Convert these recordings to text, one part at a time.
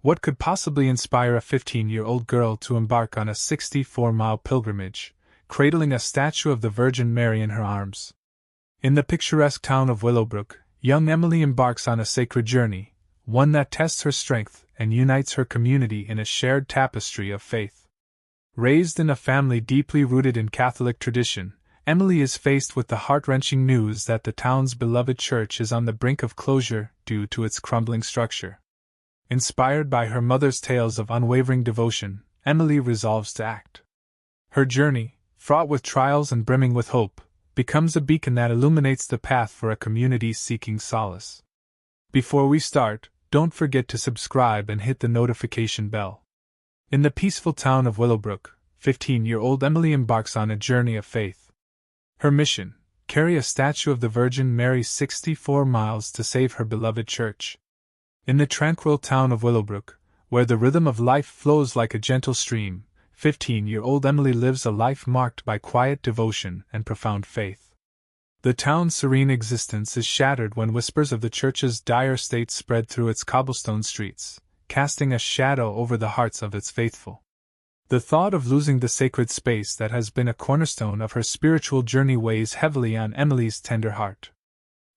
What could possibly inspire a 15-year-old girl to embark on a 64-mile pilgrimage, cradling a statue of the Virgin Mary in her arms? In the picturesque town of Willowbrook, young Emily embarks on a sacred journey, one that tests her strength and unites her community in a shared tapestry of faith. Raised in a family deeply rooted in Catholic tradition, Emily is faced with the heart-wrenching news that the town's beloved church is on the brink of closure due to its crumbling structure. Inspired by her mother's tales of unwavering devotion, Emily resolves to act. Her journey, fraught with trials and brimming with hope, becomes a beacon that illuminates the path for a community seeking solace. Before we start, don't forget to subscribe and hit the notification bell. In the peaceful town of Willowbrook, 15-year-old Emily embarks on a journey of faith. Her mission: carry a statue of the Virgin Mary 64 miles to save her beloved church. In the tranquil town of Willowbrook, where the rhythm of life flows like a gentle stream, 15-year-old Emily lives a life marked by quiet devotion and profound faith. The town's serene existence is shattered when whispers of the church's dire state spread through its cobblestone streets, casting a shadow over the hearts of its faithful. The thought of losing the sacred space that has been a cornerstone of her spiritual journey weighs heavily on Emily's tender heart.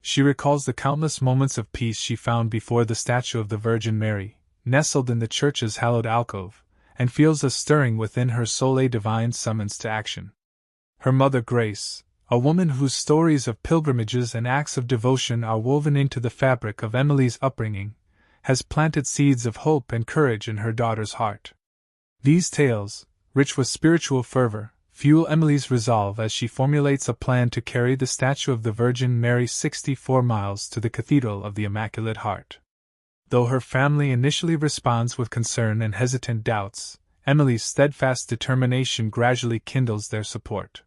She recalls the countless moments of peace she found before the statue of the Virgin Mary, nestled in the church's hallowed alcove, and feels a stirring within her soul, a divine summons to action. Her mother Grace, a woman whose stories of pilgrimages and acts of devotion are woven into the fabric of Emily's upbringing, has planted seeds of hope and courage in her daughter's heart. These tales, rich with spiritual fervor, fuel Emily's resolve as she formulates a plan to carry the statue of the Virgin Mary 64 miles to the Cathedral of the Immaculate Heart. Though her family initially responds with concern and hesitant doubts, Emily's steadfast determination gradually kindles their support.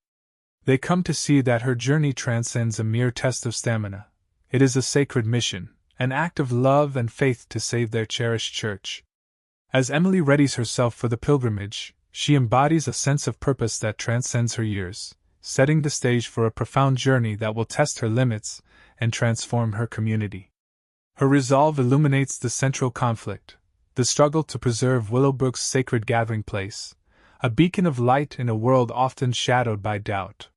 They come to see that her journey transcends a mere test of stamina. It is a sacred mission, an act of love and faith to save their cherished church. As Emily readies herself for the pilgrimage, she embodies a sense of purpose that transcends her years, setting the stage for a profound journey that will test her limits and transform her community. Her resolve illuminates the central conflict, the struggle to preserve Willowbrook's sacred gathering place, a beacon of light in a world often shadowed by doubt.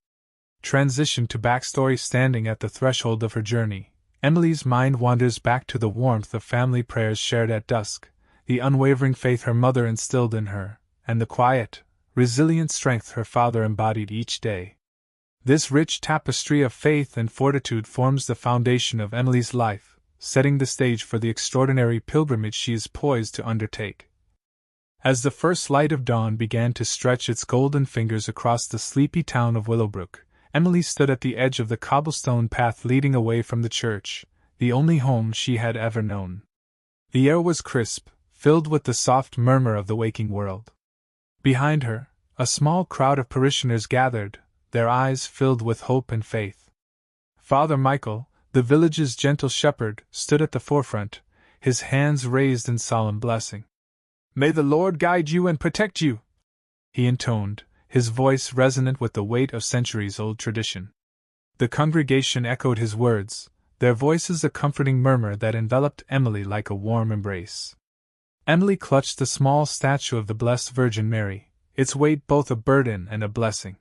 Transition to backstory. Standing at the threshold of her journey, Emily's mind wanders back to the warmth of family prayers shared at dusk, the unwavering faith her mother instilled in her, and the quiet, resilient strength her father embodied each day. This rich tapestry of faith and fortitude forms the foundation of Emily's life, setting the stage for the extraordinary pilgrimage she is poised to undertake. As the first light of dawn began to stretch its golden fingers across the sleepy town of Willowbrook, Emily stood at the edge of the cobblestone path leading away from the church, the only home she had ever known. The air was crisp, filled with the soft murmur of the waking world. Behind her, a small crowd of parishioners gathered, their eyes filled with hope and faith. Father Michael, the village's gentle shepherd, stood at the forefront, his hands raised in solemn blessing. "May the Lord guide you and protect you," he intoned, his voice resonant with the weight of centuries-old tradition. The congregation echoed his words, their voices a comforting murmur that enveloped Emily like a warm embrace. Emily clutched the small statue of the Blessed Virgin Mary, its weight both a burden and a blessing.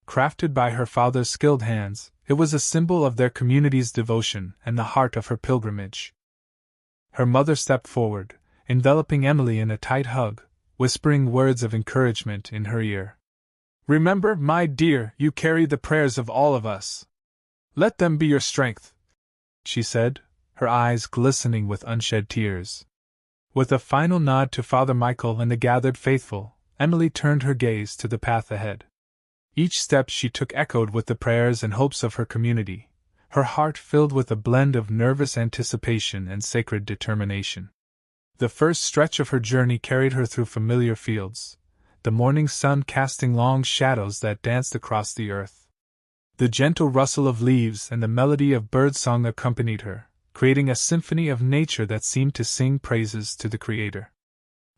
Crafted by her father's skilled hands, it was a symbol of their community's devotion and the heart of her pilgrimage. Her mother stepped forward, enveloping Emily in a tight hug, whispering words of encouragement in her ear. "Remember, my dear, you carry the prayers of all of us. Let them be your strength," she said, her eyes glistening with unshed tears. With a final nod to Father Michael and the gathered faithful, Emily turned her gaze to the path ahead. Each step she took echoed with the prayers and hopes of her community, her heart filled with a blend of nervous anticipation and sacred determination. The first stretch of her journey carried her through familiar fields, the morning sun casting long shadows that danced across the earth. The gentle rustle of leaves and the melody of birdsong accompanied her, creating a symphony of nature that seemed to sing praises to the Creator.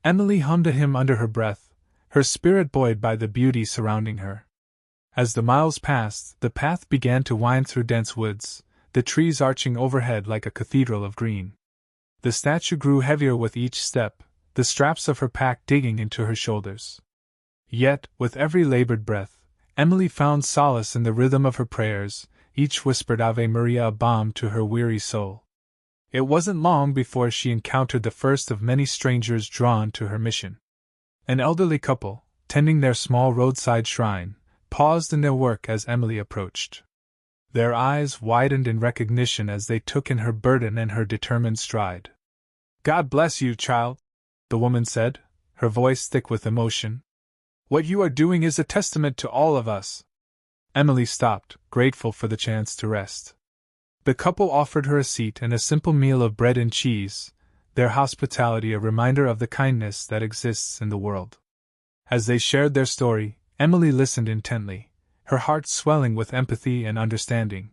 Emily hummed a hymn under her breath, her spirit buoyed by the beauty surrounding her. As the miles passed, the path began to wind through dense woods, the trees arching overhead like a cathedral of green. The statue grew heavier with each step, the straps of her pack digging into her shoulders. Yet, with every labored breath, Emily found solace in the rhythm of her prayers, each whispered Ave Maria a balm to her weary soul. It wasn't long before she encountered the first of many strangers drawn to her mission. An elderly couple, tending their small roadside shrine, paused in their work as Emily approached. Their eyes widened in recognition as they took in her burden and her determined stride. "God bless you, child," the woman said, her voice thick with emotion. "What you are doing is a testament to all of us." Emily stopped, grateful for the chance to rest. The couple offered her a seat and a simple meal of bread and cheese, their hospitality a reminder of the kindness that exists in the world. As they shared their story, Emily listened intently, her heart swelling with empathy and understanding.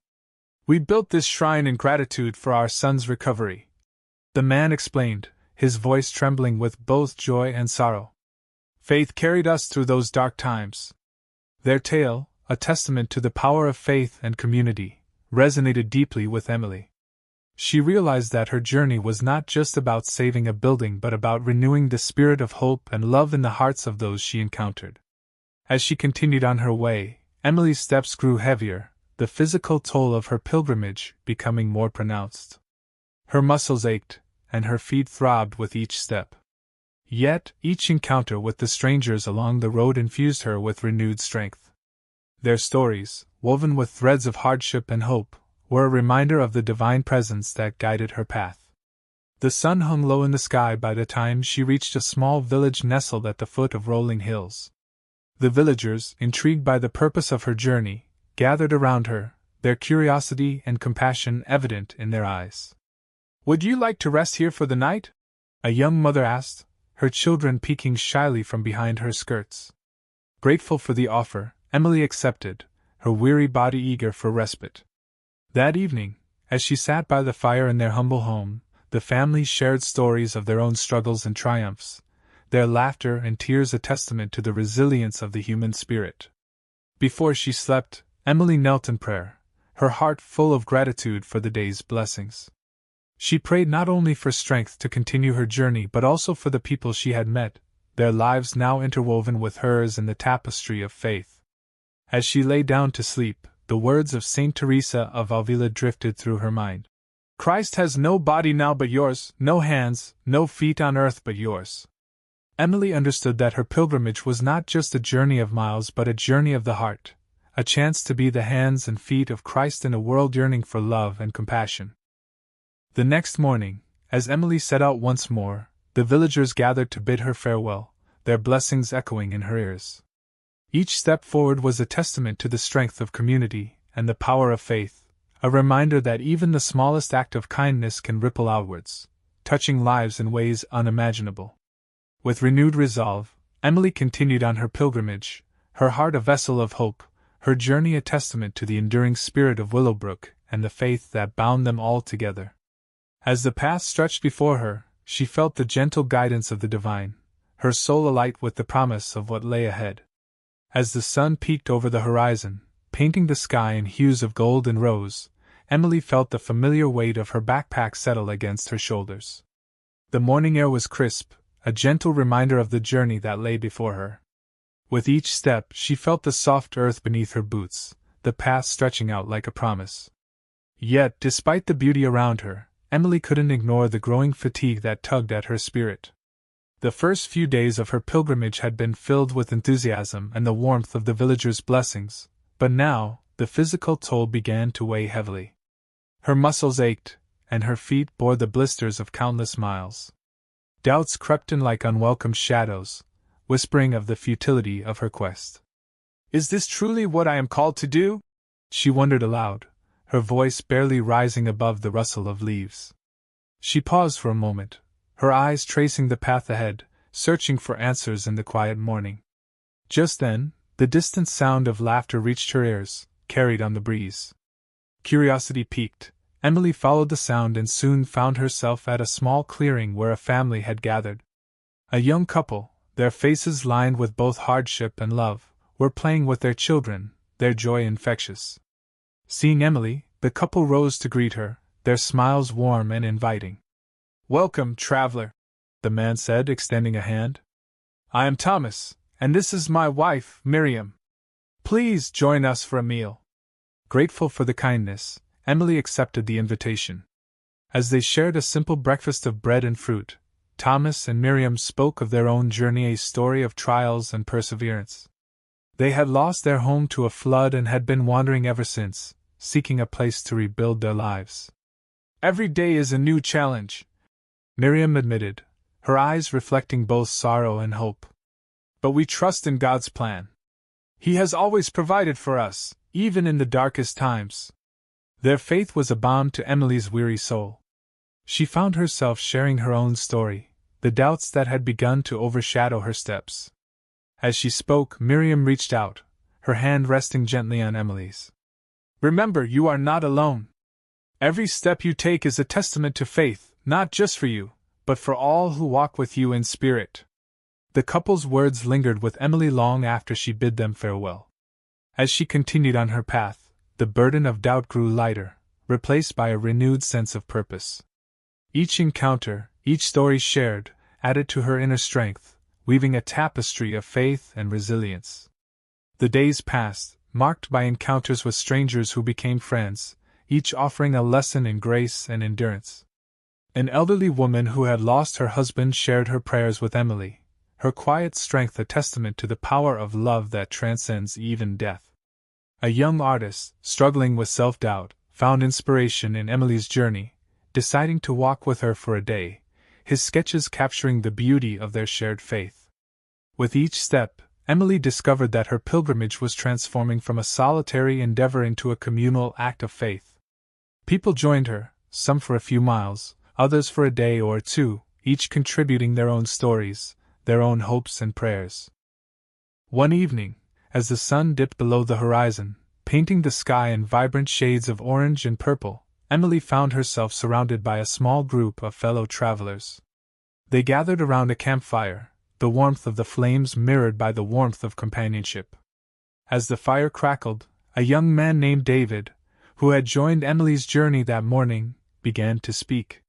"We built this shrine in gratitude for our son's recovery," the man explained, his voice trembling with both joy and sorrow. "Faith carried us through those dark times." Their tale, a testament to the power of faith and community, resonated deeply with Emily. She realized that her journey was not just about saving a building but about renewing the spirit of hope and love in the hearts of those she encountered. As she continued on her way, Emily's steps grew heavier, the physical toll of her pilgrimage becoming more pronounced. Her muscles ached, and her feet throbbed with each step. Yet, each encounter with the strangers along the road infused her with renewed strength. Their stories, woven with threads of hardship and hope, were a reminder of the divine presence that guided her path. The sun hung low in the sky by the time she reached a small village nestled at the foot of rolling hills. The villagers, intrigued by the purpose of her journey, gathered around her, their curiosity and compassion evident in their eyes. "Would you like to rest here for the night?" a young mother asked, her children peeking shyly from behind her skirts. Grateful for the offer, Emily accepted, her weary body eager for respite. That evening, as she sat by the fire in their humble home, the family shared stories of their own struggles and triumphs, their laughter and tears a testament to the resilience of the human spirit. Before she slept, Emily knelt in prayer, her heart full of gratitude for the day's blessings. She prayed not only for strength to continue her journey but also for the people she had met, their lives now interwoven with hers in the tapestry of faith. As she lay down to sleep, the words of Saint Teresa of Avila drifted through her mind. "Christ has no body now but yours, no hands, no feet on earth but yours." Emily understood that her pilgrimage was not just a journey of miles but a journey of the heart, a chance to be the hands and feet of Christ in a world yearning for love and compassion. The next morning, as Emily set out once more, the villagers gathered to bid her farewell, their blessings echoing in her ears. Each step forward was a testament to the strength of community and the power of faith, a reminder that even the smallest act of kindness can ripple outwards, touching lives in ways unimaginable. With renewed resolve, Emily continued on her pilgrimage, her heart a vessel of hope, her journey a testament to the enduring spirit of Willowbrook and the faith that bound them all together. As the path stretched before her, she felt the gentle guidance of the divine, her soul alight with the promise of what lay ahead. As the sun peeked over the horizon, painting the sky in hues of gold and rose, Emily felt the familiar weight of her backpack settle against her shoulders. The morning air was crisp, a gentle reminder of the journey that lay before her. With each step she felt the soft earth beneath her boots, the path stretching out like a promise. Yet, despite the beauty around her, Emily couldn't ignore the growing fatigue that tugged at her spirit. The first few days of her pilgrimage had been filled with enthusiasm and the warmth of the villagers' blessings, but now, the physical toll began to weigh heavily. Her muscles ached, and her feet bore the blisters of countless miles. Doubts crept in like unwelcome shadows, whispering of the futility of her quest. "Is this truly what I am called to do?" she wondered aloud, her voice barely rising above the rustle of leaves. She paused for a moment, her eyes tracing the path ahead, searching for answers in the quiet morning. Just then, the distant sound of laughter reached her ears, carried on the breeze. Curiosity piqued, Emily followed the sound and soon found herself at a small clearing where a family had gathered. A young couple, their faces lined with both hardship and love, were playing with their children, their joy infectious. Seeing Emily, the couple rose to greet her, their smiles warm and inviting. "Welcome, traveler," the man said, extending a hand. I am Thomas, and this is my wife, Miriam. Please join us for a meal. Grateful for the kindness, Emily accepted the invitation. As they shared a simple breakfast of bread and fruit, Thomas and Miriam spoke of their own journey, a story of trials and perseverance. They had lost their home to a flood and had been wandering ever since, seeking a place to rebuild their lives. Every day is a new challenge, Miriam admitted, her eyes reflecting both sorrow and hope. But we trust in God's plan. He has always provided for us, even in the darkest times. Their faith was a balm to Emily's weary soul. She found herself sharing her own story, the doubts that had begun to overshadow her steps. As she spoke, Miriam reached out, her hand resting gently on Emily's. Remember, you are not alone. Every step you take is a testament to faith, not just for you, but for all who walk with you in spirit. The couple's words lingered with Emily long after she bid them farewell. As she continued on her path, the burden of doubt grew lighter, replaced by a renewed sense of purpose. Each encounter, each story shared, added to her inner strength, weaving a tapestry of faith and resilience. The days passed, marked by encounters with strangers who became friends, each offering a lesson in grace and endurance. An elderly woman who had lost her husband shared her prayers with Emily, her quiet strength a testament to the power of love that transcends even death. A young artist, struggling with self-doubt, found inspiration in Emily's journey, deciding to walk with her for a day, his sketches capturing the beauty of their shared faith. With each step, Emily discovered that her pilgrimage was transforming from a solitary endeavor into a communal act of faith. People joined her, some for a few miles, others for a day or two, each contributing their own stories, their own hopes and prayers. One evening, as the sun dipped below the horizon, painting the sky in vibrant shades of orange and purple, Emily found herself surrounded by a small group of fellow travelers. They gathered around a campfire, the warmth of the flames mirrored by the warmth of companionship. As the fire crackled, a young man named David, who had joined Emily's journey that morning, began to speak.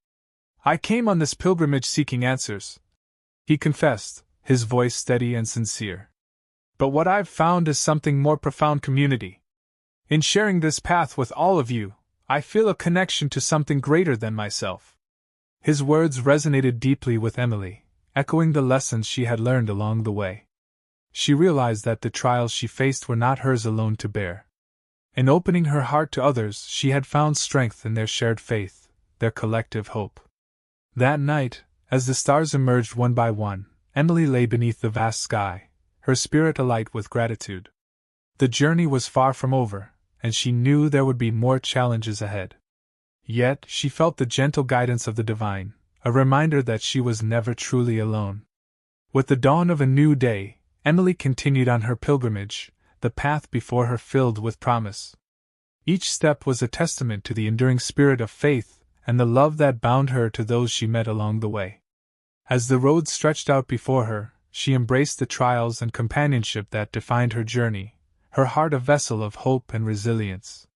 I came on this pilgrimage seeking answers, he confessed, his voice steady and sincere. But what I've found is something more profound: community. In sharing this path with all of you, I feel a connection to something greater than myself. His words resonated deeply with Emily, echoing the lessons she had learned along the way. She realized that the trials she faced were not hers alone to bear. In opening her heart to others, she had found strength in their shared faith, their collective hope. That night, as the stars emerged one by one, Emily lay beneath the vast sky, her spirit alight with gratitude. The journey was far from over, and she knew there would be more challenges ahead. Yet she felt the gentle guidance of the divine, a reminder that she was never truly alone. With the dawn of a new day, Emily continued on her pilgrimage, the path before her filled with promise. Each step was a testament to the enduring spirit of faith and the love that bound her to those she met along the way. As the road stretched out before her, she embraced the trials and companionship that defined her journey, her heart a vessel of hope and resilience.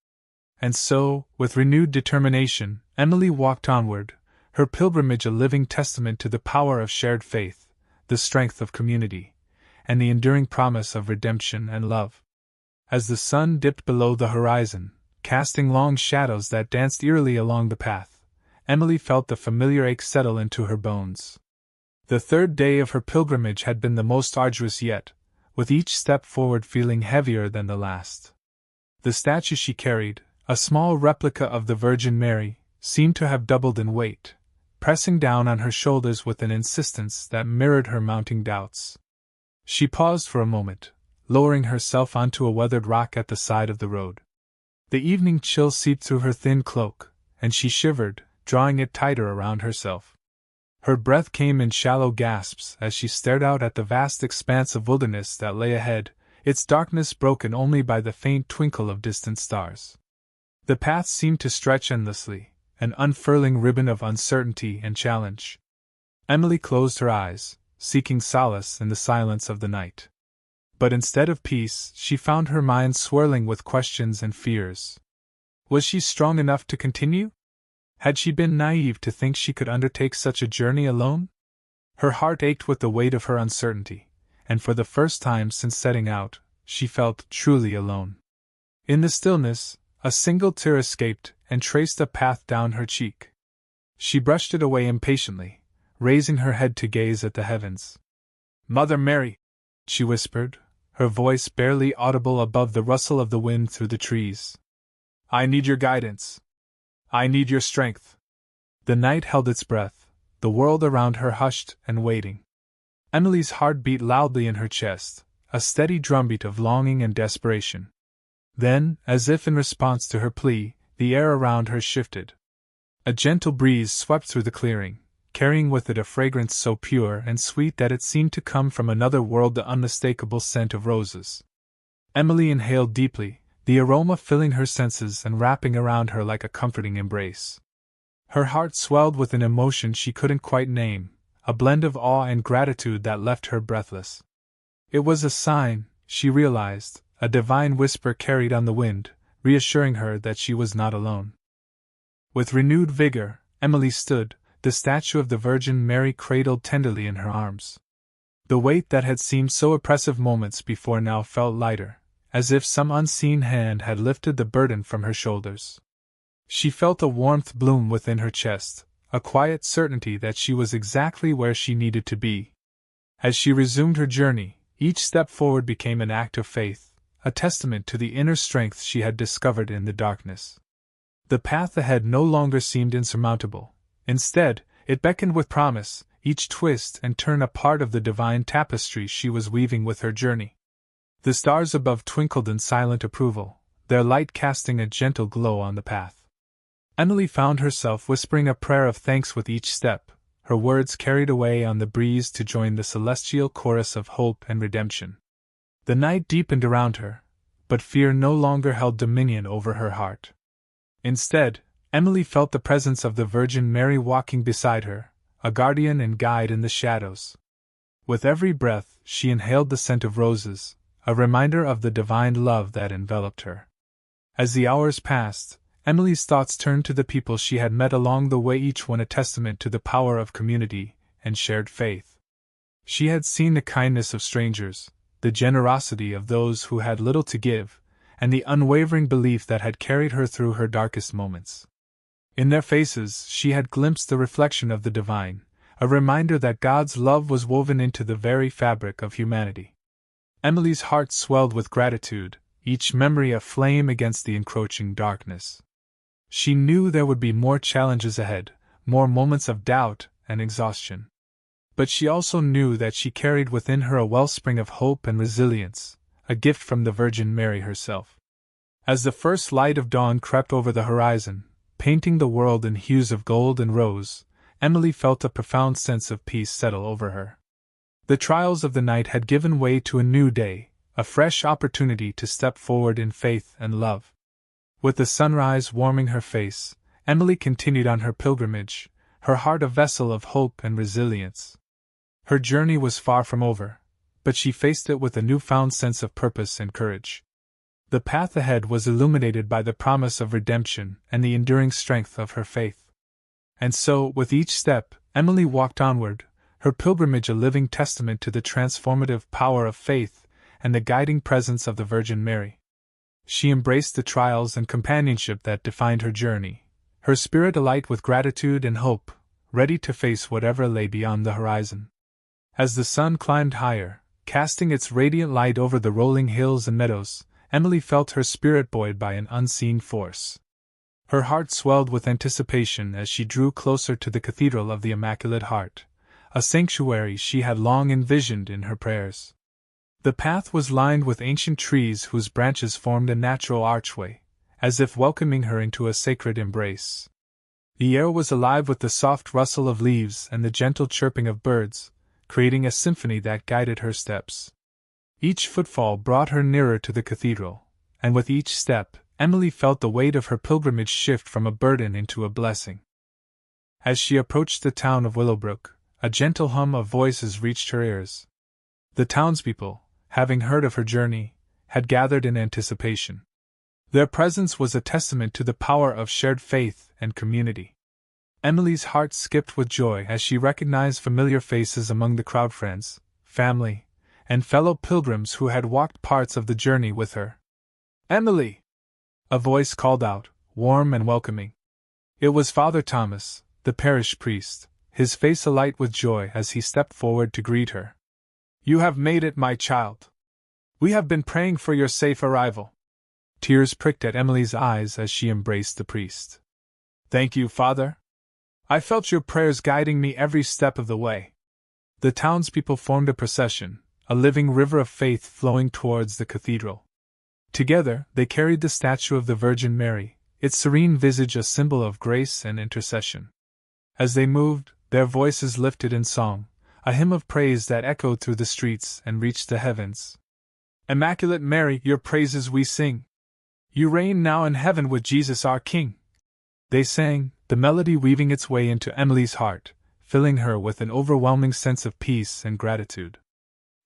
And so, with renewed determination, Emily walked onward, her pilgrimage a living testament to the power of shared faith, the strength of community, and the enduring promise of redemption and love. As the sun dipped below the horizon, casting long shadows that danced eerily along the path, Emily felt the familiar ache settle into her bones. The third day of her pilgrimage had been the most arduous yet, with each step forward feeling heavier than the last. The statue she carried, a small replica of the Virgin Mary, seemed to have doubled in weight, pressing down on her shoulders with an insistence that mirrored her mounting doubts. She paused for a moment, lowering herself onto a weathered rock at the side of the road. The evening chill seeped through her thin cloak, and she shivered, drawing it tighter around herself. Her breath came in shallow gasps as she stared out at the vast expanse of wilderness that lay ahead, its darkness broken only by the faint twinkle of distant stars. The path seemed to stretch endlessly, an unfurling ribbon of uncertainty and challenge. Emily closed her eyes, seeking solace in the silence of the night. But instead of peace, she found her mind swirling with questions and fears. Was she strong enough to continue? Had she been naive to think she could undertake such a journey alone? Her heart ached with the weight of her uncertainty, and for the first time since setting out, she felt truly alone. In the stillness, a single tear escaped and traced a path down her cheek. She brushed it away impatiently, raising her head to gaze at the heavens. "Mother Mary," she whispered, her voice barely audible above the rustle of the wind through the trees. "I need your guidance. I need your strength." The night held its breath, the world around her hushed and waiting. Emily's heart beat loudly in her chest, a steady drumbeat of longing and desperation. Then, as if in response to her plea, the air around her shifted. A gentle breeze swept through the clearing, carrying with it a fragrance so pure and sweet that it seemed to come from another world, the unmistakable scent of roses. Emily inhaled deeply, the aroma filling her senses and wrapping around her like a comforting embrace. Her heart swelled with an emotion she couldn't quite name, a blend of awe and gratitude that left her breathless. It was a sign, she realized, a divine whisper carried on the wind, reassuring her that she was not alone. With renewed vigor, Emily stood, the statue of the Virgin Mary cradled tenderly in her arms. The weight that had seemed so oppressive moments before now felt lighter, as if some unseen hand had lifted the burden from her shoulders. She felt a warmth bloom within her chest, a quiet certainty that she was exactly where she needed to be. As she resumed her journey, each step forward became an act of faith, a testament to the inner strength she had discovered in the darkness. The path ahead no longer seemed insurmountable. Instead, it beckoned with promise, each twist and turn a part of the divine tapestry she was weaving with her journey. The stars above twinkled in silent approval, their light casting a gentle glow on the path. Emily found herself whispering a prayer of thanks with each step, her words carried away on the breeze to join the celestial chorus of hope and redemption. The night deepened around her, but fear no longer held dominion over her heart. Instead, Emily felt the presence of the Virgin Mary walking beside her, a guardian and guide in the shadows. With every breath, she inhaled the scent of roses, a reminder of the divine love that enveloped her. As the hours passed, Emily's thoughts turned to the people she had met along the way, each one a testament to the power of community and shared faith. She had seen the kindness of strangers, the generosity of those who had little to give, and the unwavering belief that had carried her through her darkest moments. In their faces she had glimpsed the reflection of the divine, a reminder that God's love was woven into the very fabric of humanity. Emily's heart swelled with gratitude, each memory a flame against the encroaching darkness. She knew there would be more challenges ahead, more moments of doubt and exhaustion. But she also knew that she carried within her a wellspring of hope and resilience, a gift from the Virgin Mary herself. As the first light of dawn crept over the horizon, painting the world in hues of gold and rose, Emily felt a profound sense of peace settle over her. The trials of the night had given way to a new day, a fresh opportunity to step forward in faith and love. With the sunrise warming her face, Emily continued on her pilgrimage, her heart a vessel of hope and resilience. Her journey was far from over, but she faced it with a newfound sense of purpose and courage. The path ahead was illuminated by the promise of redemption and the enduring strength of her faith. And so, with each step, Emily walked onward, her pilgrimage a living testament to the transformative power of faith and the guiding presence of the Virgin Mary. She embraced the trials and companionship that defined her journey, her spirit alight with gratitude and hope, ready to face whatever lay beyond the horizon. As the sun climbed higher, casting its radiant light over the rolling hills and meadows, Emily felt her spirit buoyed by an unseen force. Her heart swelled with anticipation as she drew closer to the Cathedral of the Immaculate Heart, a sanctuary she had long envisioned in her prayers. The path was lined with ancient trees whose branches formed a natural archway, as if welcoming her into a sacred embrace. The air was alive with the soft rustle of leaves and the gentle chirping of birds, creating a symphony that guided her steps. Each footfall brought her nearer to the cathedral, and with each step, Emily felt the weight of her pilgrimage shift from a burden into a blessing. As she approached the town of Willowbrook, a gentle hum of voices reached her ears. The townspeople, having heard of her journey, had gathered in anticipation. Their presence was a testament to the power of shared faith and community. Emily's heart skipped with joy as she recognized familiar faces among the crowd, friends, family, and fellow pilgrims who had walked parts of the journey with her. "Emily!" a voice called out, warm and welcoming. It was Father Thomas, the parish priest, his face alight with joy as he stepped forward to greet her. "You have made it, my child. We have been praying for your safe arrival." Tears pricked at Emily's eyes as she embraced the priest. "Thank you, Father. I felt your prayers guiding me every step of the way." The townspeople formed a procession, a living river of faith flowing towards the cathedral. Together, they carried the statue of the Virgin Mary, its serene visage a symbol of grace and intercession. As they moved, their voices lifted in song, a hymn of praise that echoed through the streets and reached the heavens. "Immaculate Mary, your praises we sing. You reign now in heaven with Jesus our King." They sang, the melody weaving its way into Emily's heart, filling her with an overwhelming sense of peace and gratitude.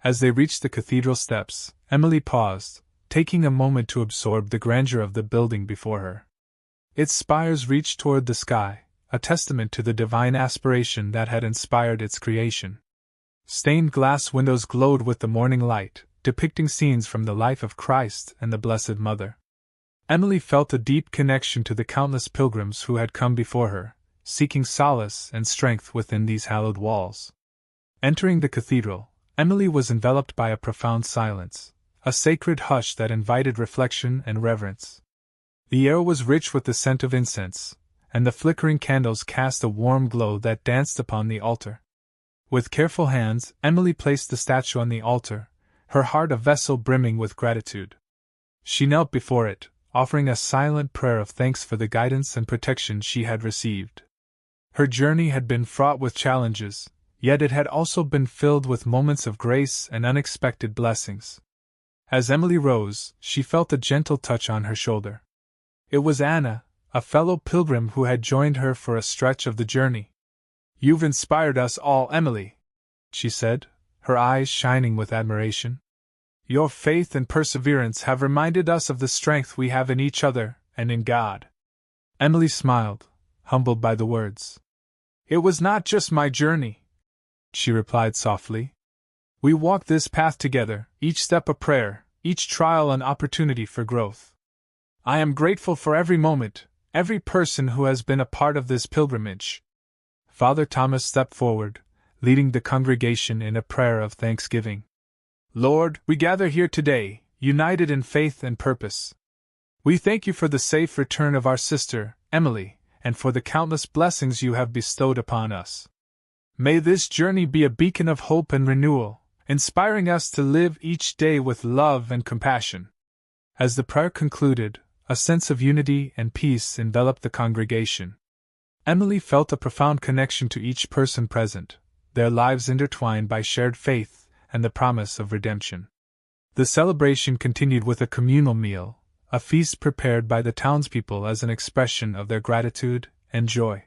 As they reached the cathedral steps, Emily paused, taking a moment to absorb the grandeur of the building before her. Its spires reached toward the sky, a testament to the divine aspiration that had inspired its creation. Stained glass windows glowed with the morning light, depicting scenes from the life of Christ and the Blessed Mother. Emily felt a deep connection to the countless pilgrims who had come before her, seeking solace and strength within these hallowed walls. Entering the cathedral, Emily was enveloped by a profound silence, a sacred hush that invited reflection and reverence. The air was rich with the scent of incense, and the flickering candles cast a warm glow that danced upon the altar. With careful hands, Emily placed the statue on the altar, her heart a vessel brimming with gratitude. She knelt before it, offering a silent prayer of thanks for the guidance and protection she had received. Her journey had been fraught with challenges, yet it had also been filled with moments of grace and unexpected blessings. As Emily rose, she felt a gentle touch on her shoulder. It was Anna, a fellow pilgrim who had joined her for a stretch of the journey. "You've inspired us all, Emily," she said, her eyes shining with admiration. "Your faith and perseverance have reminded us of the strength we have in each other and in God." Emily smiled, humbled by the words. "It was not just my journey," she replied softly. "We walked this path together, each step a prayer, each trial an opportunity for growth. I am grateful for every moment, every person who has been a part of this pilgrimage." Father Thomas stepped forward, leading the congregation in a prayer of thanksgiving. "Lord, we gather here today, united in faith and purpose. We thank you for the safe return of our sister, Emily, and for the countless blessings you have bestowed upon us. May this journey be a beacon of hope and renewal, inspiring us to live each day with love and compassion." As the prayer concluded, a sense of unity and peace enveloped the congregation. Emily felt a profound connection to each person present, their lives intertwined by shared faith and the promise of redemption. The celebration continued with a communal meal, a feast prepared by the townspeople as an expression of their gratitude and joy.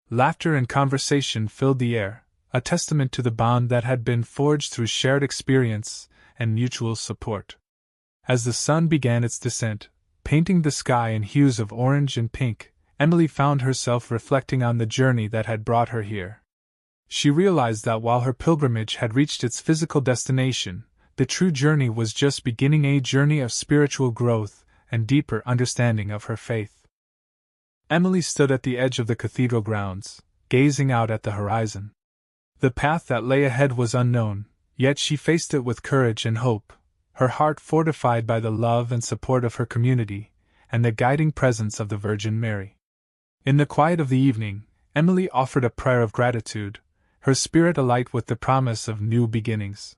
Laughter and conversation filled the air, a testament to the bond that had been forged through shared experience and mutual support. As the sun began its descent, painting the sky in hues of orange and pink, Emily found herself reflecting on the journey that had brought her here. She realized that while her pilgrimage had reached its physical destination, the true journey was just beginning, a journey of spiritual growth and deeper understanding of her faith. Emily stood at the edge of the cathedral grounds, gazing out at the horizon. The path that lay ahead was unknown, yet she faced it with courage and hope, her heart fortified by the love and support of her community, and the guiding presence of the Virgin Mary. In the quiet of the evening, Emily offered a prayer of gratitude, her spirit alight with the promise of new beginnings.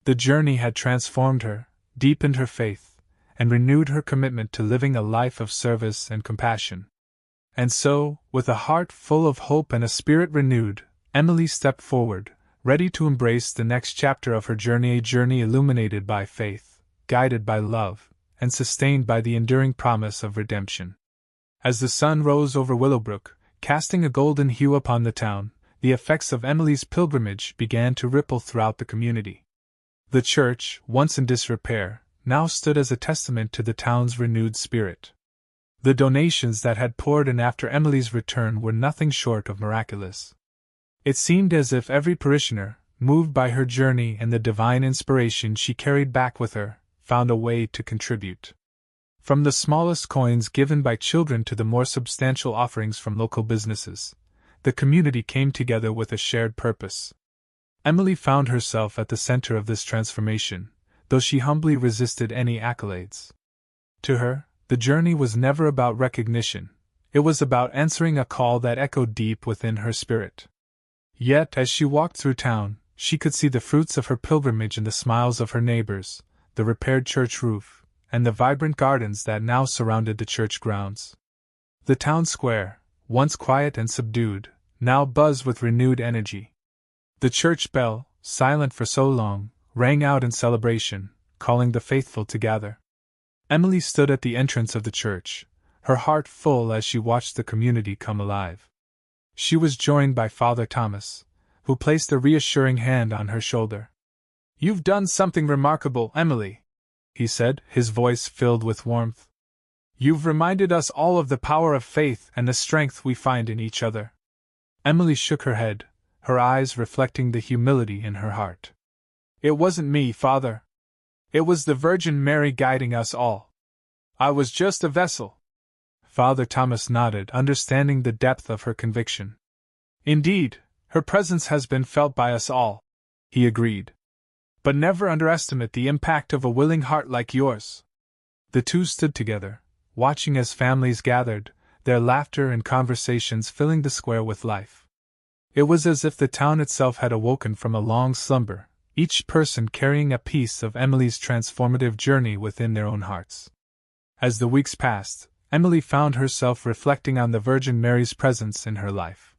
The journey had transformed her, deepened her faith, and renewed her commitment to living a life of service and compassion. And so, with a heart full of hope and a spirit renewed, Emily stepped forward, ready to embrace the next chapter of her journey, a journey illuminated by faith, guided by love, and sustained by the enduring promise of redemption. As the sun rose over Willowbrook, casting a golden hue upon the town, the effects of Emily's pilgrimage began to ripple throughout the community. The church, once in disrepair, now stood as a testament to the town's renewed spirit. The donations that had poured in after Emily's return were nothing short of miraculous. It seemed as if every parishioner, moved by her journey and the divine inspiration she carried back with her, found a way to contribute. From the smallest coins given by children to the more substantial offerings from local businesses, the community came together with a shared purpose. Emily found herself at the center of this transformation, though she humbly resisted any accolades. To her, the journey was never about recognition, it was about answering a call that echoed deep within her spirit. Yet, as she walked through town, she could see the fruits of her pilgrimage in the smiles of her neighbors, the repaired church roof, and the vibrant gardens that now surrounded the church grounds. The town square, once quiet and subdued, now buzzed with renewed energy. The church bell, silent for so long, rang out in celebration, calling the faithful to gather. Emily stood at the entrance of the church, her heart full as she watched the community come alive. She was joined by Father Thomas, who placed a reassuring hand on her shoulder. "You've done something remarkable, Emily," he said, his voice filled with warmth. "You've reminded us all of the power of faith and the strength we find in each other." Emily shook her head, her eyes reflecting the humility in her heart. "It wasn't me, Father. It was the Virgin Mary guiding us all. I was just a vessel." Father Thomas nodded, understanding the depth of her conviction. "Indeed, her presence has been felt by us all," he agreed. "But never underestimate the impact of a willing heart like yours." The two stood together, watching as families gathered, their laughter and conversations filling the square with life. It was as if the town itself had awoken from a long slumber, each person carrying a piece of Emily's transformative journey within their own hearts. As the weeks passed, Emily found herself reflecting on the Virgin Mary's presence in her life.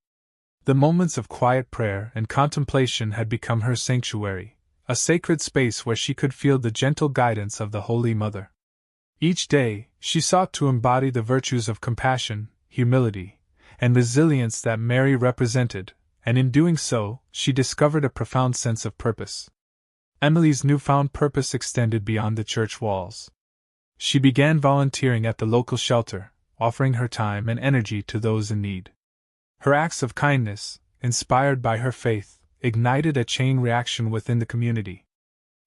The moments of quiet prayer and contemplation had become her sanctuary, a sacred space where she could feel the gentle guidance of the Holy Mother. Each day, she sought to embody the virtues of compassion, humility, and resilience that Mary represented, and in doing so, she discovered a profound sense of purpose. Emily's newfound purpose extended beyond the church walls. She began volunteering at the local shelter, offering her time and energy to those in need. Her acts of kindness, inspired by her faith, ignited a chain reaction within the community.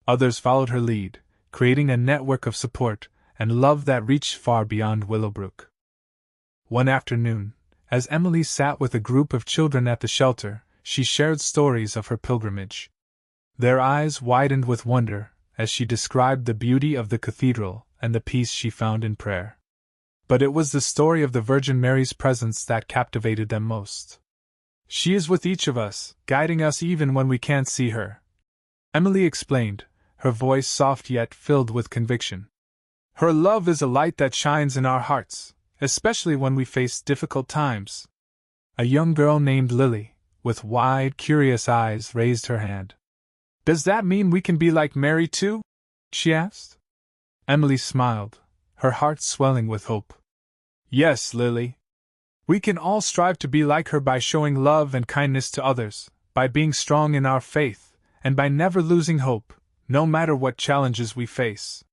Others followed her lead, creating a network of support and love that reached far beyond Willowbrook. One afternoon, as Emily sat with a group of children at the shelter, she shared stories of her pilgrimage. Their eyes widened with wonder as she described the beauty of the cathedral and the peace she found in prayer. But it was the story of the Virgin Mary's presence that captivated them most. "She is with each of us, guiding us even when we can't see her," Emily explained, her voice soft yet filled with conviction. "Her love is a light that shines in our hearts, especially when we face difficult times." A young girl named Lily, with wide, curious eyes, raised her hand. "Does that mean we can be like Mary too?" she asked. Emily smiled, her heart swelling with hope. "Yes, Lily. We can all strive to be like her by showing love and kindness to others, by being strong in our faith, and by never losing hope, no matter what challenges we face."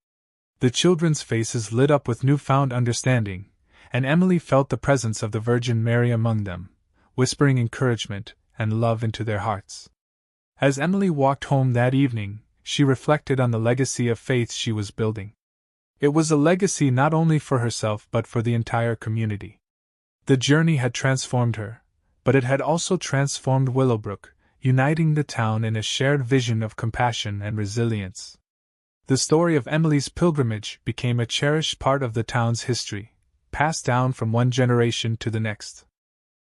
The children's faces lit up with newfound understanding, and Emily felt the presence of the Virgin Mary among them, whispering encouragement and love into their hearts. As Emily walked home that evening, she reflected on the legacy of faith she was building. It was a legacy not only for herself but for the entire community. The journey had transformed her, but it had also transformed Willowbrook, uniting the town in a shared vision of compassion and resilience. The story of Emily's pilgrimage became a cherished part of the town's history, passed down from one generation to the next.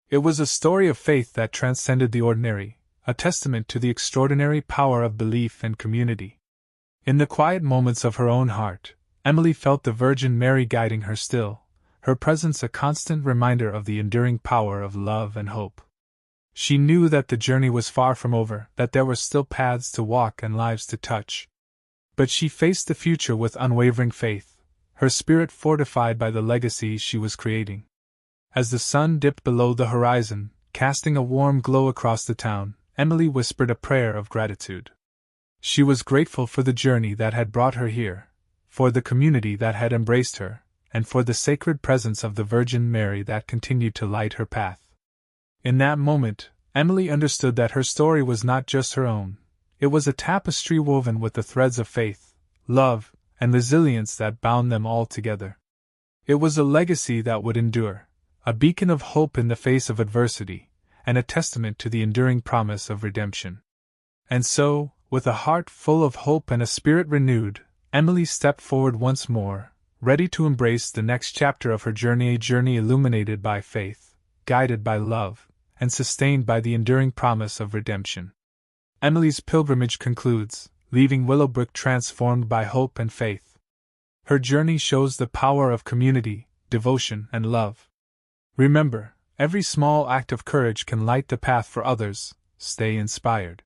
It was a story of faith that transcended the ordinary, a testament to the extraordinary power of belief and community. In the quiet moments of her own heart, Emily felt the Virgin Mary guiding her still, her presence a constant reminder of the enduring power of love and hope. She knew that the journey was far from over, that there were still paths to walk and lives to touch. But she faced the future with unwavering faith, her spirit fortified by the legacy she was creating. As the sun dipped below the horizon, casting a warm glow across the town, Emily whispered a prayer of gratitude. She was grateful for the journey that had brought her here, for the community that had embraced her, and for the sacred presence of the Virgin Mary that continued to light her path. In that moment, Emily understood that her story was not just her own. It was a tapestry woven with the threads of faith, love, and resilience that bound them all together. It was a legacy that would endure, a beacon of hope in the face of adversity, and a testament to the enduring promise of redemption. And so, with a heart full of hope and a spirit renewed, Emily stepped forward once more, ready to embrace the next chapter of her journey, a journey illuminated by faith, guided by love, and sustained by the enduring promise of redemption. Emily's pilgrimage concludes, leaving Willowbrook transformed by hope and faith. Her journey shows the power of community, devotion, and love. Remember, every small act of courage can light the path for others. Stay inspired.